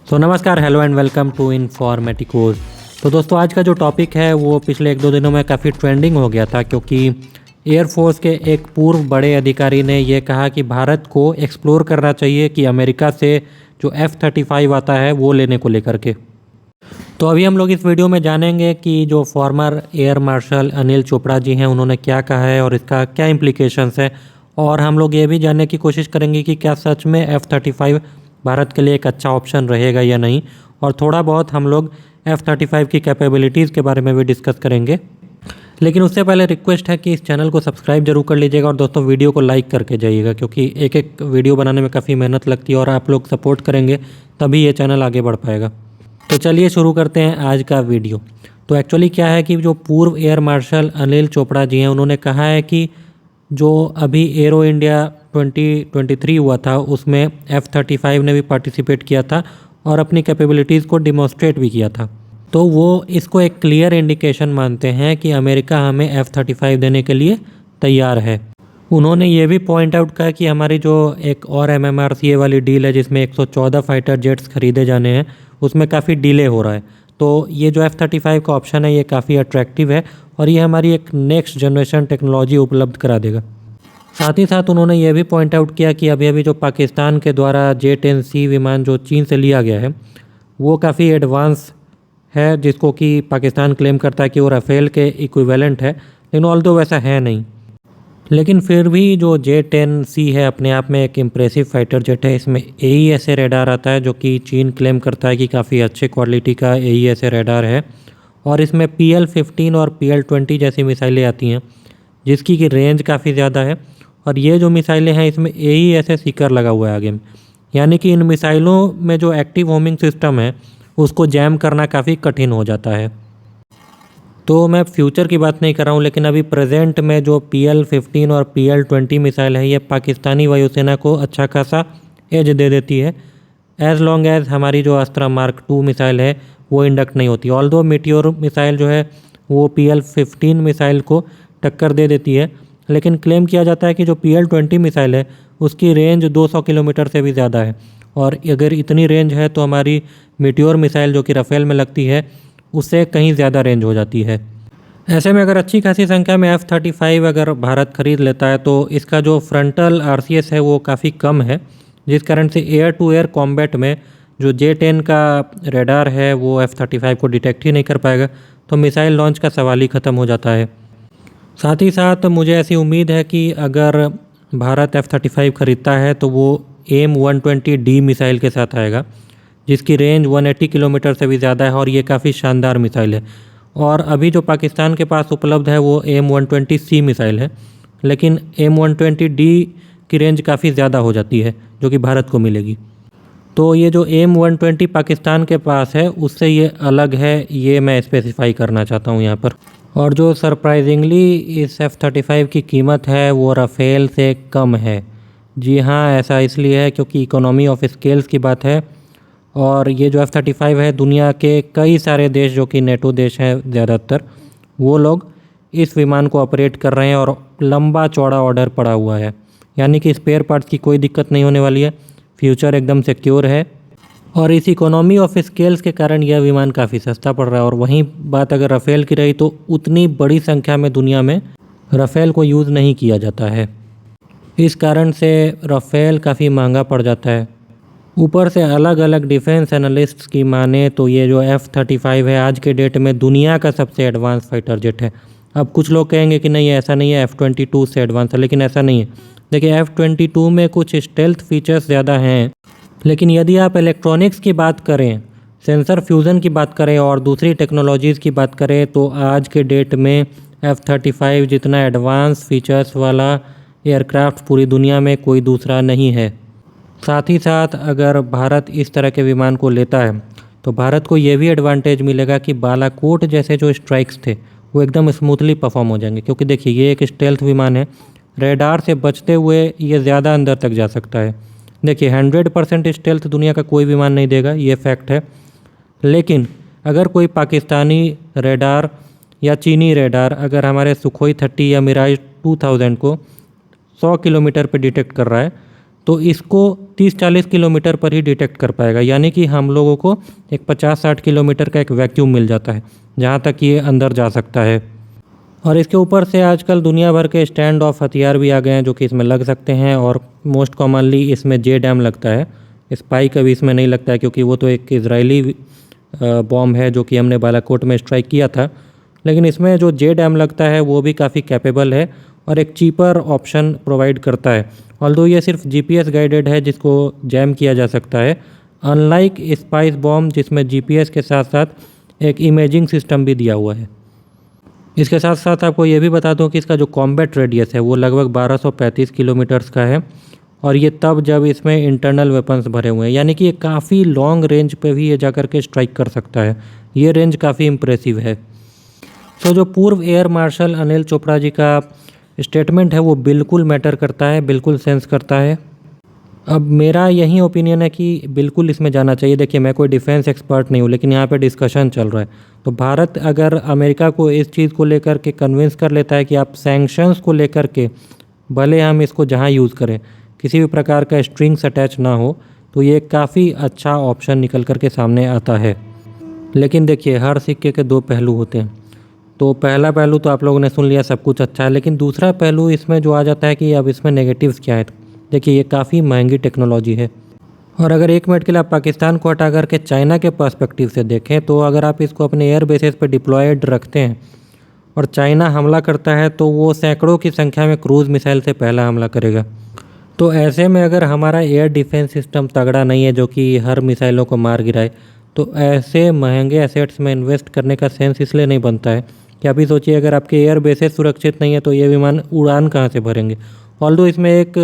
तो नमस्कार, hello and welcome to इन्फॉर्मेटिकोज। तो दोस्तों, आज का जो टॉपिक है वो पिछले 1-2 दिनों में काफ़ी ट्रेंडिंग हो गया था, क्योंकि एयरफोर्स के एक पूर्व बड़े अधिकारी ने ये कहा कि भारत को एक्सप्लोर करना चाहिए कि अमेरिका से जो F-35 आता है वो लेने को लेकर के। तो अभी हम लोग इस वीडियो में जानेंगे कि जो former air marshal Anil Chopra ji हैं उन्होंने क्या कहा है और इसका क्या इम्प्लीकेशंस है, और हम लोग ये भी जानने की कोशिश करेंगे कि क्या सच में F-35 भारत के लिए एक अच्छा ऑप्शन रहेगा या नहीं, और थोड़ा बहुत हम लोग F-35 की कैपेबिलिटीज़ के बारे में भी डिस्कस करेंगे। लेकिन उससे पहले रिक्वेस्ट है कि इस चैनल को सब्सक्राइब जरूर कर लीजिएगा और दोस्तों वीडियो को लाइक करके जाइएगा, क्योंकि एक एक वीडियो बनाने में काफ़ी मेहनत लगती है और आप लोग सपोर्ट करेंगे तभी ये चैनल आगे बढ़ पाएगा। तो चलिए शुरू करते हैं आज का वीडियो। तो एक्चुअली क्या है कि जो पूर्व एयर मार्शल अनिल चोपड़ा जी हैं उन्होंने कहा है कि जो अभी एरो इंडिया 2023 हुआ था उसमें F-35 ने भी पार्टिसिपेट किया था और अपनी कैपेबिलिटीज़ को डिमॉन्स्ट्रेट भी किया था। तो वो इसको एक क्लियर इंडिकेशन मानते हैं कि अमेरिका हमें F-35 देने के लिए तैयार है। उन्होंने ये भी पॉइंट आउट किया कि हमारी जो एक और MMRCA वाली डील है जिसमें 114 फाइटर जेट्स खरीदे जाने हैं उसमें काफ़ी डिले हो रहा है। तो ये जो F-35 का ऑप्शन है ये काफ़ी अट्रैक्टिव है और ये हमारी एक नेक्स्ट जनरेशन टेक्नोलॉजी उपलब्ध करा देगा। साथ ही साथ उन्होंने ये भी पॉइंट आउट किया कि अभी जो पाकिस्तान के द्वारा J-10C विमान जो चीन से लिया गया है वो काफ़ी एडवांस है, जिसको कि पाकिस्तान क्लेम करता है कि वो राफेल के इक्विवेलेंट है, लेकिन ऑल्दो वैसा है नहीं। लेकिन फिर भी जो J-10C है अपने आप में एक इम्प्रेसिव फाइटर जेट है। इसमें AESA रेडार आता है जो कि चीन क्लेम करता है कि काफ़ी अच्छे क्वालिटी का AESA रेडार है, और इसमें PL-15 और PL-20 जैसी मिसाइलें आती हैं जिसकी की रेंज काफ़ी ज़्यादा है, और ये जो मिसाइलें हैं इसमें AESA सीकर लगा हुआ है आगे में, यानी कि इन मिसाइलों में जो एक्टिव होमिंग सिस्टम है उसको जैम करना काफ़ी कठिन हो जाता है। तो मैं फ्यूचर की बात नहीं कर रहा हूँ, लेकिन अभी प्रेजेंट में जो PL-15 और PL-20 मिसाइल है ये पाकिस्तानी वायुसेना को अच्छा खासा एज दे देती है, एज़ लॉन्ग एज हमारी जो अस्त्रा मार्क 2 मिसाइल है वो इंडक्ट नहीं होती। ऑल्दो मीटियोर मिसाइल जो है वो PL-15 मिसाइल को टक्कर दे देती है, लेकिन क्लेम किया जाता है कि जो PL-20 मिसाइल है उसकी रेंज 200 किलोमीटर से भी ज़्यादा है, और अगर इतनी रेंज है तो हमारी मीटियोर मिसाइल जो कि राफेल में लगती है उससे कहीं ज़्यादा रेंज हो जाती है। ऐसे में अगर अच्छी खासी संख्या में F-35 अगर भारत खरीद लेता है तो इसका जो फ्रंटल RCS है वो काफ़ी कम है, जिस कारण से एयर टू एयर कॉम्बैट में जो J-10 का रेडार है वो F-35 को डिटेक्ट ही नहीं कर पाएगा, तो मिसाइल लॉन्च का सवाल ही ख़त्म हो जाता है। साथ ही साथ मुझे ऐसी उम्मीद है कि अगर भारत F-35 खरीदता है तो वो AIM-120D मिसाइल के साथ आएगा जिसकी रेंज 180 किलोमीटर से भी ज़्यादा है, और ये काफ़ी शानदार मिसाइल है। और अभी जो पाकिस्तान के पास उपलब्ध है वो AIM-120C मिसाइल है, लेकिन AIM-120D की रेंज काफ़ी ज़्यादा हो जाती है जो कि भारत को मिलेगी। तो ये जो AIM-120 पाकिस्तान के पास है उससे ये अलग है, ये मैं स्पेसिफाई करना चाहता हूँ यहाँ पर। और जो सरप्राइजिंगली इस F-35 की कीमत है वो राफेल से कम है। जी हाँ, ऐसा इसलिए है क्योंकि इकोनॉमी ऑफ स्केल्स की बात है, और ये जो F-35 है दुनिया के कई सारे देश जो कि नेटो देश हैं ज़्यादातर, वो लोग इस विमान को ऑपरेट कर रहे हैं और लंबा चौड़ा ऑर्डर पड़ा हुआ है, यानी कि स्पेयर पार्ट्स की कोई दिक्कत नहीं होने वाली है, फ्यूचर एकदम सिक्योर है, और इस इकोनॉमी ऑफ स्केल्स के कारण यह विमान काफ़ी सस्ता पड़ रहा है। और वहीं बात अगर राफेल की रही तो उतनी बड़ी संख्या में दुनिया में राफेल को यूज़ नहीं किया जाता है, इस कारण से राफेल काफ़ी महंगा पड़ जाता है। ऊपर से अलग अलग डिफेंस एनालिस्ट्स की माने तो ये जो F-35 है आज के डेट में दुनिया का सबसे एडवांस फाइटर जेट है। अब कुछ लोग कहेंगे कि नहीं ऐसा नहीं है, F-22 से एडवांस है, लेकिन ऐसा नहीं है। देखिए, F-22 में कुछ स्टेल्थ फीचर्स ज़्यादा हैं, लेकिन यदि आप इलेक्ट्रॉनिक्स की बात करें, सेंसर फ्यूज़न की बात करें और दूसरी टेक्नोलॉजीज़ की बात करें तो आज के डेट में F-35 जितना एडवांस फीचर्स वाला एयरक्राफ्ट पूरी दुनिया में कोई दूसरा नहीं है। साथ ही साथ अगर भारत इस तरह के विमान को लेता है तो भारत को ये भी एडवांटेज मिलेगा कि बालाकोट जैसे जो स्ट्राइक्स थे वो एकदम स्मूथली परफॉर्म हो जाएंगे, क्योंकि देखिए ये एक स्टेल्थ विमान है, रेडार से बचते हुए ये ज़्यादा अंदर तक जा सकता है। देखिए 100% स्टेल्थ दुनिया का कोई विमान नहीं देगा, ये फैक्ट है, लेकिन अगर कोई पाकिस्तानी रेडार या चीनी रेडार अगर हमारे सुखोई 30 या मिराज 2000 को 100 किलोमीटर पर डिटेक्ट कर रहा है तो इसको 30-40 किलोमीटर पर ही डिटेक्ट कर पाएगा, यानी कि हम लोगों को एक 50-60 किलोमीटर का एक वैक्यूम मिल जाता है जहाँ तक ये अंदर जा सकता है। और इसके ऊपर से आजकल दुनिया भर के स्टैंड ऑफ हथियार भी आ गए हैं जो कि इसमें लग सकते हैं, और मोस्ट कॉमनली इसमें JDAM लगता है। स्पाइक अभी इसमें नहीं लगता है क्योंकि वो तो एक इजरायली बॉम्ब है जो कि हमने बालाकोट में स्ट्राइक किया था, लेकिन इसमें जो JDAM लगता है वो भी काफ़ी कैपेबल है और एक चीपर ऑप्शन प्रोवाइड करता है। ऑल्दो ये सिर्फ GPS गाइडेड है जिसको जैम किया जा सकता है, अनलाइक स्पाइस बॉम्ब जिसमें GPS के साथ साथ एक इमेजिंग सिस्टम भी दिया हुआ है। इसके साथ साथ आपको ये भी बता दूं कि इसका जो कॉम्बैट रेडियस है वो लगभग 1235 किलोमीटर्स का है, और ये तब जब इसमें इंटरनल वेपन्स भरे हुए हैं, यानी कि ये काफ़ी लॉन्ग रेंज पे भी ये जा कर के स्ट्राइक कर सकता है। ये रेंज काफ़ी इम्प्रेसिव है। तो जो पूर्व एयर मार्शल अनिल चोपड़ा जी का स्टेटमेंट है वो बिल्कुल मैटर करता है, बिल्कुल सेंस करता है। अब मेरा यही ओपिनियन है कि बिल्कुल इसमें जाना चाहिए। देखिए, मैं कोई डिफेंस एक्सपर्ट नहीं हूँ, लेकिन यहाँ पे डिस्कशन चल रहा है। तो भारत अगर अमेरिका को इस चीज़ को लेकर के कन्विंस कर लेता है कि आप सैंक्शंस को लेकर के भले हम इसको जहाँ यूज़ करें किसी भी प्रकार का स्ट्रिंग्स अटैच ना हो, तो ये काफ़ी अच्छा ऑप्शन निकल कर के सामने आता है। लेकिन देखिए, हर सिक्के के दो पहलू होते हैं। तो पहला पहलू तो आप लोगों ने सुन लिया, सब कुछ अच्छा है, लेकिन दूसरा पहलू इसमें जो आ जाता है कि अब इसमें नेगेटिव्स क्या है। देखिए, ये काफ़ी महंगी टेक्नोलॉजी है, और अगर एक मिनट के लिए आप पाकिस्तान को हटा करके चाइना के पर्सपेक्टिव से देखें तो अगर आप इसको अपने एयर बेसिस पर डिप्लॉयड रखते हैं और चाइना हमला करता है तो वो सैकड़ों की संख्या में क्रूज़ मिसाइल से पहला हमला करेगा। तो ऐसे में अगर हमारा एयर डिफेंस सिस्टम तगड़ा नहीं है जो कि हर मिसाइलों को मार गिराए, तो ऐसे महंगे एसेट्स में इन्वेस्ट करने का सेंस इसलिए नहीं बनता है कि आप ही सोचिए, अगर आपके एयर बेसेस सुरक्षित नहीं है तो ये विमान उड़ान कहाँ से भरेंगे। ऑल्दो इसमें एक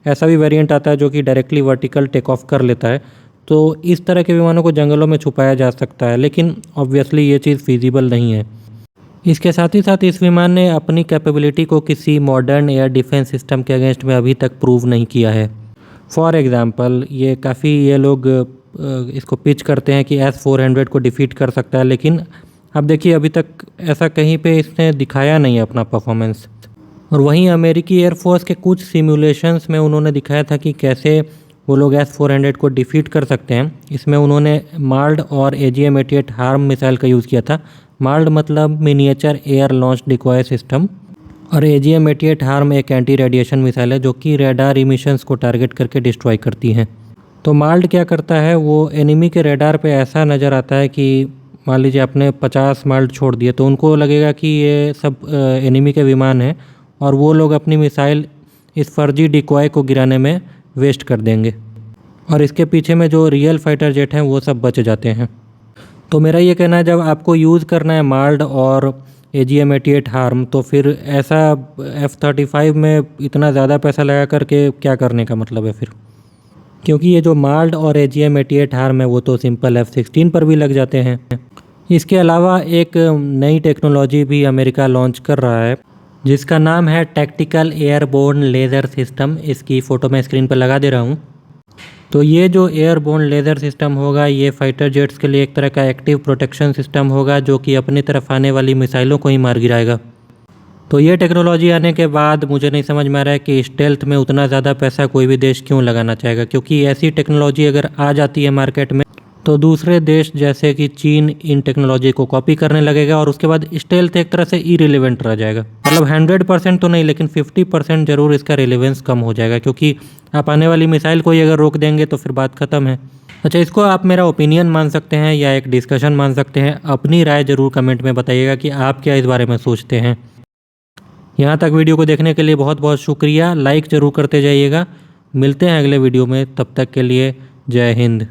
ऐसा भी वेरिएंट आता है जो कि डायरेक्टली वर्टिकल टेक ऑफ कर लेता है, तो इस तरह के विमानों को जंगलों में छुपाया जा सकता है, लेकिन ऑब्वियसली ये चीज़ फिजिबल नहीं है। इसके साथ ही साथ इस विमान ने अपनी कैपेबिलिटी को किसी मॉडर्न एयर डिफेंस सिस्टम के अगेंस्ट में अभी तक प्रूव नहीं किया है। फॉर एग्ज़ाम्पल, ये लोग इसको पिच करते हैं कि S-400 को डिफीट कर सकता है, लेकिन अब देखिए अभी तक ऐसा कहीं पे इसने दिखाया नहीं है अपना परफॉर्मेंस। और वहीं अमेरिकी एयरफोर्स के कुछ सिमुलेशंस में उन्होंने दिखाया था कि कैसे वो लोग S-400 को डिफीट कर सकते हैं। इसमें उन्होंने मार्ड और AGM-88 हार्म मिसाइल का यूज़ किया था। मार्ड मतलब miniature air launch decoy system, और AGM-88 हार्म एक एंटी रेडिएशन मिसाइल है जो कि रेडार इमिशंस को टारगेट करके डिस्ट्रॉय करती हैं। तो मार्ड क्या करता है, वो एनिमी के रेडार पे ऐसा नज़र आता है कि मान लीजिए आपने 50 मार्ड छोड़ दिए तो उनको लगेगा कि ये सब एनिमी के विमान हैं, और वो लोग अपनी मिसाइल इस फर्जी डिकॉय को गिराने में वेस्ट कर देंगे, और इसके पीछे में जो रियल फाइटर जेट हैं वो सब बच जाते हैं। तो मेरा ये कहना है, जब आपको यूज़ करना है मार्ड और AGM-88 हार्म, तो फिर ऐसा F-35 में इतना ज़्यादा पैसा लगा करके क्या करने का मतलब है फिर, क्योंकि ये जो मार्ड और AGM-88 हार्म है वो तो सिंपल F-16 पर भी लग जाते हैं। इसके अलावा एक नई टेक्नोलॉजी भी अमेरिका लॉन्च कर रहा है जिसका नाम है टैक्टिकल एयरबोर्न लेज़र सिस्टम। इसकी फ़ोटो मैं स्क्रीन पर लगा दे रहा हूँ। तो ये जो एयरबोर्न लेज़र सिस्टम होगा ये फाइटर जेट्स के लिए एक तरह का एक्टिव प्रोटेक्शन सिस्टम होगा जो कि अपनी तरफ आने वाली मिसाइलों को ही मार गिराएगा। तो ये टेक्नोलॉजी आने के बाद मुझे नहीं समझ में आ रहा है कि स्टेल्थ में उतना ज़्यादा पैसा कोई भी देश क्यों लगाना चाहेगा, क्योंकि ऐसी टेक्नोलॉजी अगर आ जाती है मार्केट में तो दूसरे देश जैसे कि चीन इन टेक्नोलॉजी को कॉपी करने लगेगा, और उसके बाद स्टेल्थ एक तरह से इरिलेवेंट रह जाएगा। मतलब 100% तो नहीं, लेकिन 50% ज़रूर इसका रिलेवेंस कम हो जाएगा, क्योंकि आप आने वाली मिसाइल को ही अगर रोक देंगे तो फिर बात ख़त्म है। अच्छा, इसको आप मेरा ओपिनियन मान सकते हैं या एक डिस्कशन मान सकते हैं। अपनी राय ज़रूर कमेंट में बताइएगा कि आप क्या इस बारे में सोचते हैं। यहाँ तक वीडियो को देखने के लिए बहुत बहुत शुक्रिया। लाइक ज़रूर करते जाइएगा। मिलते हैं अगले वीडियो में, तब तक के लिए जय हिंद।